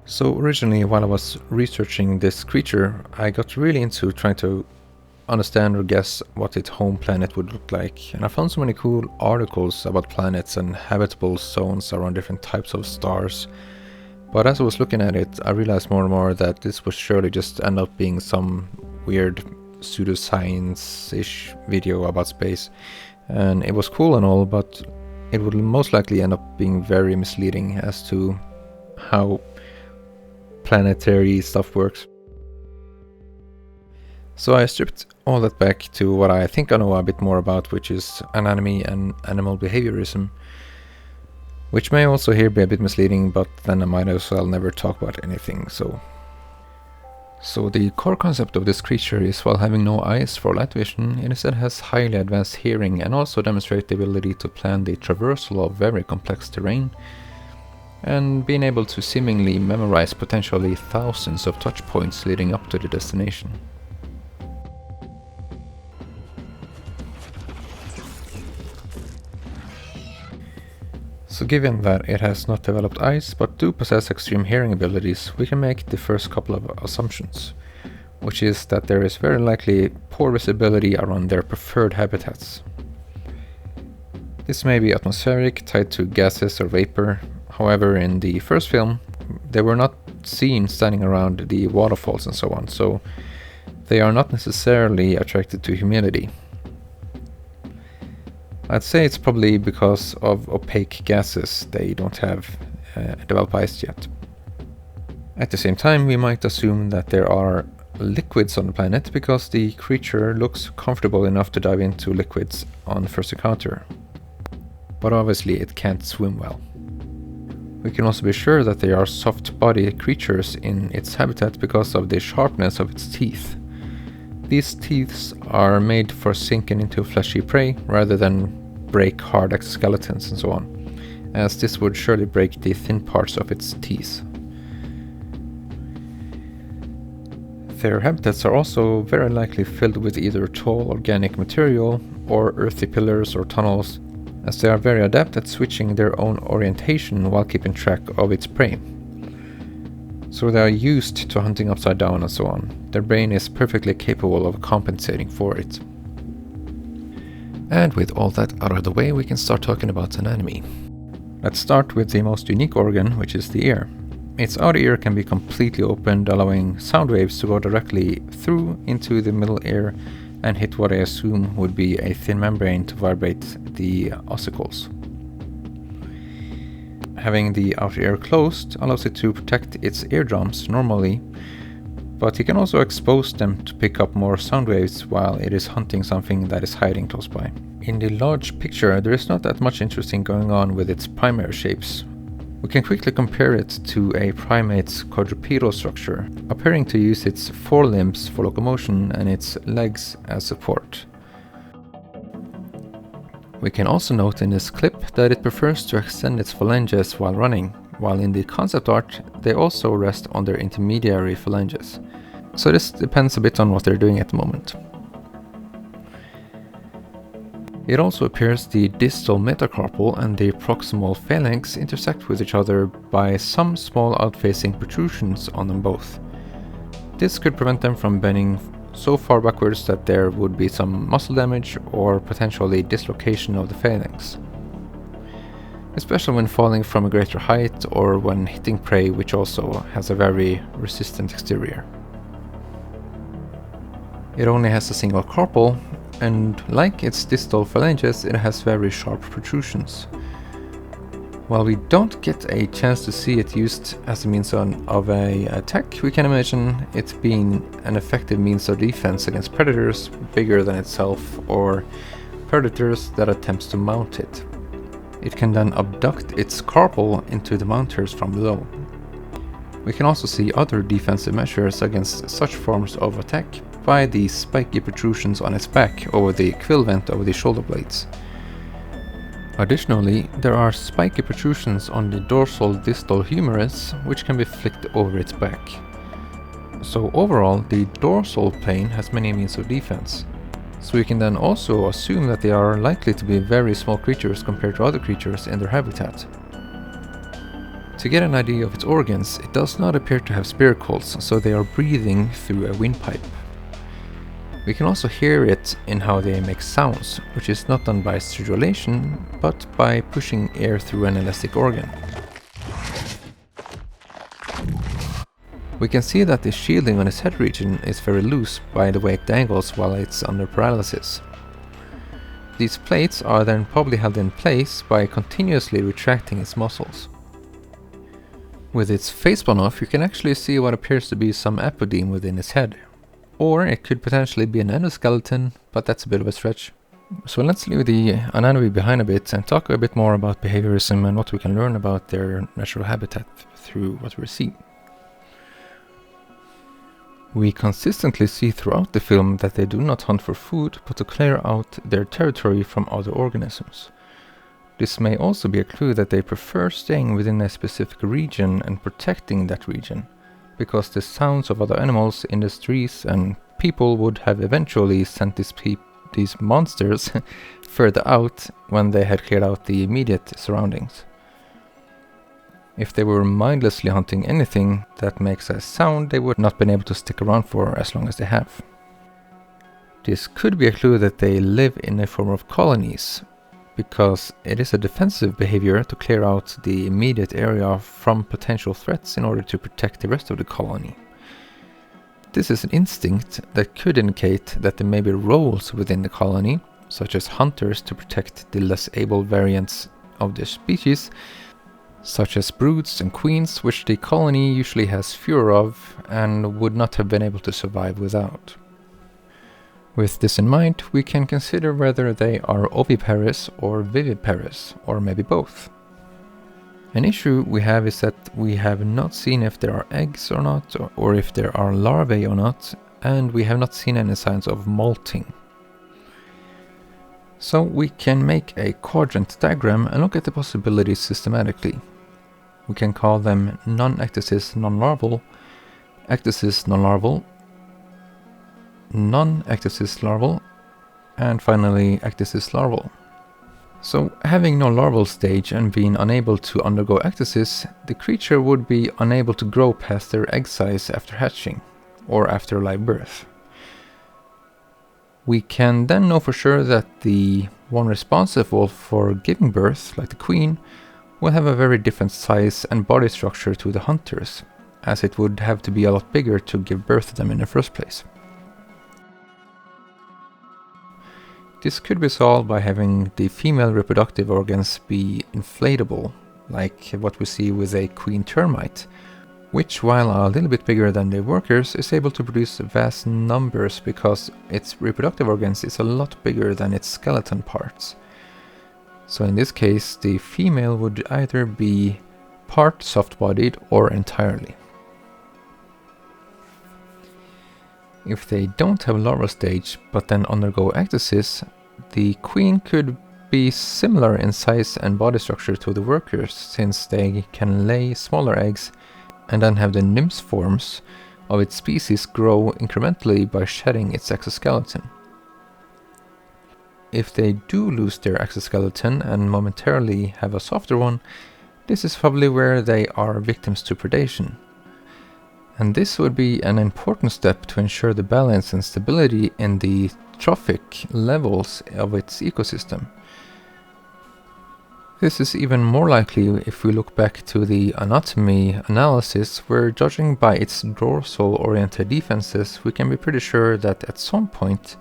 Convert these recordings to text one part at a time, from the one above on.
So originally, while I was researching this creature, I got really into trying to understand or guess what its home planet would look like. And I found so many cool articles about planets and habitable zones around different types of stars. But as I was looking at it, I realized more and more that this would surely just end up being some weird pseudoscience-ish video about space. And it was cool and all, but it would most likely end up being very misleading as to how planetary stuff works. So I stripped all that back to what I think I know a bit more about, which is anatomy and animal behaviorism, which may also here be a bit misleading, but then I might as well never talk about anything. So the core concept of this creature is, while having no eyes for light vision, it instead has highly advanced hearing and also demonstrates the ability to plan the traversal of very complex terrain, and being able to seemingly memorize potentially thousands of touch points leading up to the destination. So given that it has not developed eyes but do possess extreme hearing abilities, we can make the first couple of assumptions, which is that there is very likely poor visibility around their preferred habitats. This may be atmospheric, tied to gases or vapor. However, in the first film, they were not seen standing around the waterfalls and so on, so they are not necessarily attracted to humidity. I'd say it's probably because of opaque gases they don't have developed eyes yet. At the same time, we might assume that there are liquids on the planet because the creature looks comfortable enough to dive into liquids on first encounter. But obviously it can't swim well. We can also be sure that they are soft-bodied creatures in its habitat because of the sharpness of its teeth. These teeth are made for sinking into fleshy prey rather than break hard exoskeletons and so on, as this would surely break the thin parts of its teeth. Their habitats are also very likely filled with either tall organic material or earthy pillars or tunnels, as they are very adept at switching their own orientation while keeping track of its prey. So they are used to hunting upside down and so on. Their brain is perfectly capable of compensating for it. And with all that out of the way, we can start talking about anatomy. Let's start with the most unique organ, which is the ear. Its outer ear can be completely opened, allowing sound waves to go directly through into the middle ear and hit what I assume would be a thin membrane to vibrate the ossicles. Having the outer ear closed allows it to protect its eardrums normally, but you can also expose them to pick up more sound waves while it is hunting something that is hiding close by. In the large picture, there is not that much interesting going on with its primary shapes. We can quickly compare it to a primate's quadrupedal structure, appearing to use its forelimbs for locomotion and its legs as support. We can also note in this clip that it prefers to extend its phalanges while running, while in the concept art they also rest on their intermediary phalanges. So this depends a bit on what they're doing at the moment. It also appears the distal metacarpal and the proximal phalanx intersect with each other by some small outfacing protrusions on them both. This could prevent them from bending so far backwards that there would be some muscle damage or potentially dislocation of the phalanx, especially when falling from a greater height or when hitting prey, which also has a very resistant exterior. It only has a single carpal, and like its distal phalanges, it has very sharp protrusions. While we don't get a chance to see it used as a means of an attack, we can imagine it being an effective means of defense against predators bigger than itself or predators that attempts to mount it. It can then abduct its carpal into the mounters from below. We can also see other defensive measures against such forms of attack by the spiky protrusions on its back over the quill vent over the shoulder blades. Additionally, there are spiky protrusions on the dorsal distal humerus, which can be flicked over its back. So overall, the dorsal plane has many means of defense. So we can then also assume that they are likely to be very small creatures compared to other creatures in their habitat. To get an idea of its organs, it does not appear to have spiracles, so they are breathing through a windpipe. We can also hear it in how they make sounds, which is not done by stridulation, but by pushing air through an elastic organ. We can see that the shielding on its head region is very loose by the way it dangles while it's under paralysis. These plates are then probably held in place by continuously retracting its muscles. With its face spun off, you can actually see what appears to be some apodeme within its head. Or it could potentially be an endoskeleton, but that's a bit of a stretch. So let's leave the anatomy behind a bit and talk a bit more about behaviorism and what we can learn about their natural habitat through what we see. We consistently see throughout the film that they do not hunt for food, but to clear out their territory from other organisms. This may also be a clue that they prefer staying within a specific region and protecting that region, because the sounds of other animals, industries and people would have eventually sent these monsters further out when they had cleared out the immediate surroundings. If they were mindlessly hunting anything that makes a sound, they would not been able to stick around for as long as they have. This could be a clue that they live in a form of colonies, because it is a defensive behavior to clear out the immediate area from potential threats in order to protect the rest of the colony. This is an instinct that could indicate that there may be roles within the colony, such as hunters to protect the less able variants of their species, such as broods and queens, which the colony usually has fewer of and would not have been able to survive without. With this in mind, we can consider whether they are oviparous or viviparous, or maybe both. An issue we have is that we have not seen if there are eggs or not, or if there are larvae or not, and we have not seen any signs of molting. So we can make a quadrant diagram and look at the possibilities systematically. We can call them non-ecdysis non-larval, ecdysis non-larval, non-ecdysis larval, and finally ecdysis larval. So having no larval stage and being unable to undergo ecdysis, the creature would be unable to grow past their egg size after hatching, or after live birth. We can then know for sure that the one responsible for giving birth, like the queen, will have a very different size and body structure to the hunters, as it would have to be a lot bigger to give birth to them in the first place. This could be solved by having the female reproductive organs be inflatable, like what we see with a queen termite, which, while a little bit bigger than the workers, is able to produce vast numbers because its reproductive organs is a lot bigger than its skeleton parts. So in this case, the female would either be part soft-bodied or entirely. If they don't have larval stage but then undergo ecdysis, the queen could be similar in size and body structure to the workers, since they can lay smaller eggs and then have the nymphs forms of its species grow incrementally by shedding its exoskeleton. If they do lose their exoskeleton and momentarily have a softer one, this is probably where they are victims to predation. And this would be an important step to ensure the balance and stability in the trophic levels of its ecosystem. This is even more likely if we look back to the anatomy analysis, where judging by its dorsal-oriented defenses, we can be pretty sure that at some point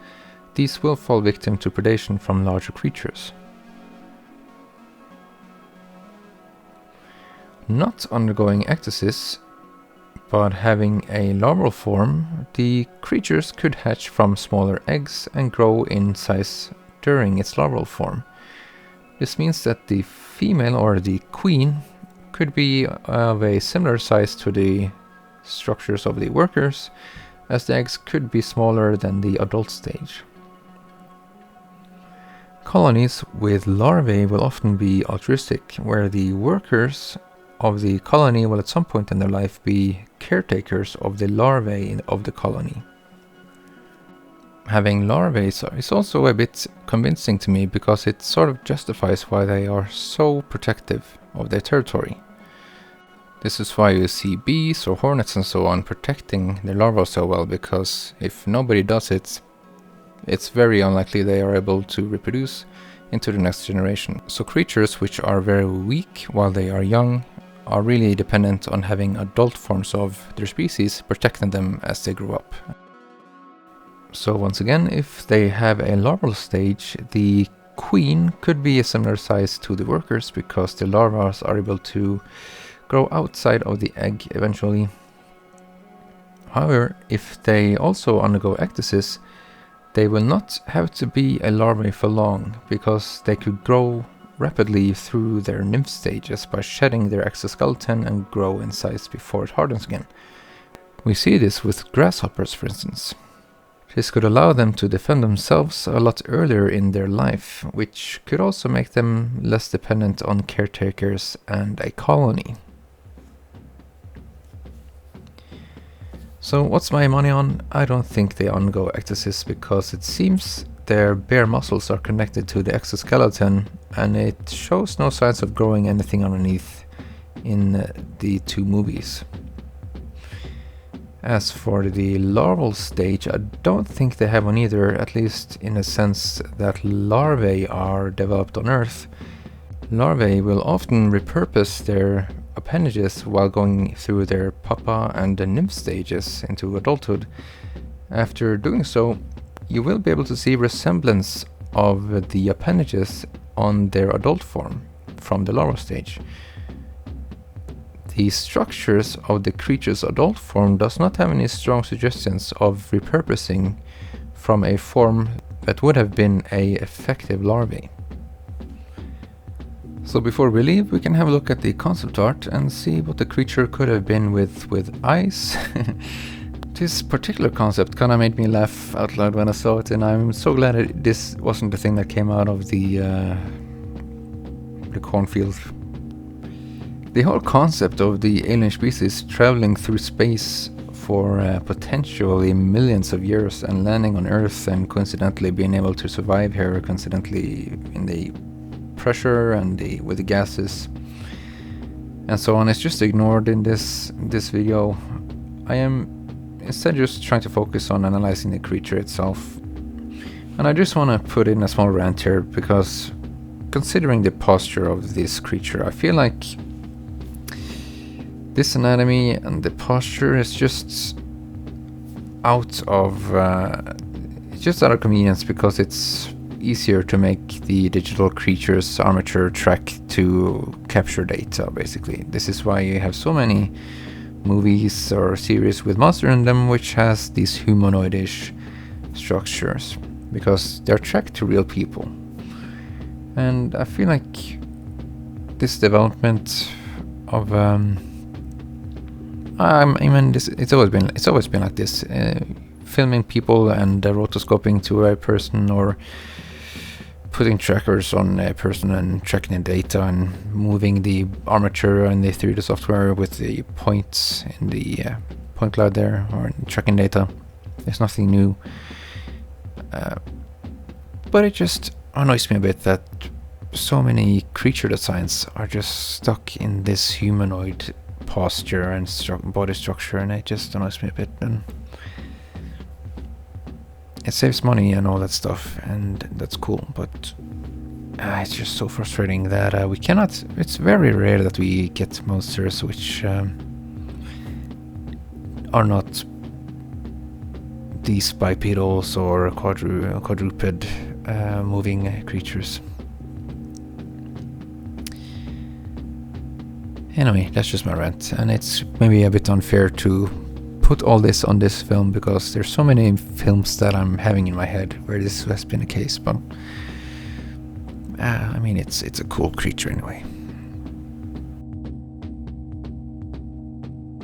these will fall victim to predation from larger creatures. Not undergoing ecdysis, but having a larval form, the creatures could hatch from smaller eggs and grow in size during its larval form. This means that the female or the queen could be of a similar size to the structures of the workers, as the eggs could be smaller than the adult stage. Colonies with larvae will often be altruistic, where the workers of the colony will at some point in their life be caretakers of the larvae of the colony. Having larvae is also a bit convincing to me, because it sort of justifies why they are so protective of their territory. This is why you see bees or hornets and so on protecting their larvae so well, because if nobody does it, it's very unlikely they are able to reproduce into the next generation. So creatures which are very weak while they are young are really dependent on having adult forms of their species protecting them as they grow up. So once again, if they have a larval stage, the queen could be a similar size to the workers because the larvae are able to grow outside of the egg eventually. However, if they also undergo ecdysis, they will not have to be a larvae for long, because they could grow rapidly through their nymph stages by shedding their exoskeleton and grow in size before it hardens again. We see this with grasshoppers, for instance. This could allow them to defend themselves a lot earlier in their life, which could also make them less dependent on caretakers and a colony. So what's my money on? I don't think they undergo ecdysis because it seems their bare muscles are connected to the exoskeleton and it shows no signs of growing anything underneath in the two movies. As for the larval stage, I don't think they have one either, at least in a sense that larvae are developed on Earth. Larvae will often repurpose their appendages while going through their pupa and the nymph stages into adulthood. After doing so, you will be able to see resemblance of the appendages on their adult form from the larval stage. The structures of the creature's adult form does not have any strong suggestions of repurposing from a form that would have been a effective larvae. So before we leave, we can have a look at the concept art and see what the creature could have been with eyes. This particular concept kind of made me laugh out loud when I saw it, and I'm so glad this wasn't the thing that came out of the cornfield. The whole concept of the alien species traveling through space for potentially millions of years and landing on Earth and coincidentally being able to survive here, coincidentally in the pressure and with the gases and so on, is just ignored in this video. I am instead just trying to focus on analyzing the creature itself, and I just want to put in a small rant here because considering the posture of this creature, I feel like this anatomy and the posture is just out of convenience, because it's easier to make the digital creature's armature track to capture data, basically. This is why you have so many movies or series with monsters in them which has these humanoidish structures, because they're tracked to real people. And I feel like this development of it's always been like this, filming people and rotoscoping to a person, or putting trackers on a person and tracking the data and moving the armature and the 3D software with the points in the point cloud there, or tracking data. There's nothing new, but it just annoys me a bit that so many creature designs are just stuck in this humanoid posture and body structure, and it just annoys me a bit. And it saves money and all that stuff, and that's cool, but it's just so frustrating that we cannot. It's very rare that we get monsters which are not these bipedals or quadruped moving creatures. Anyway, that's just my rant, and it's maybe a bit unfair to put all this on this film because there's so many films that I'm having in my head where this has been the case, but I mean, it's a cool creature anyway.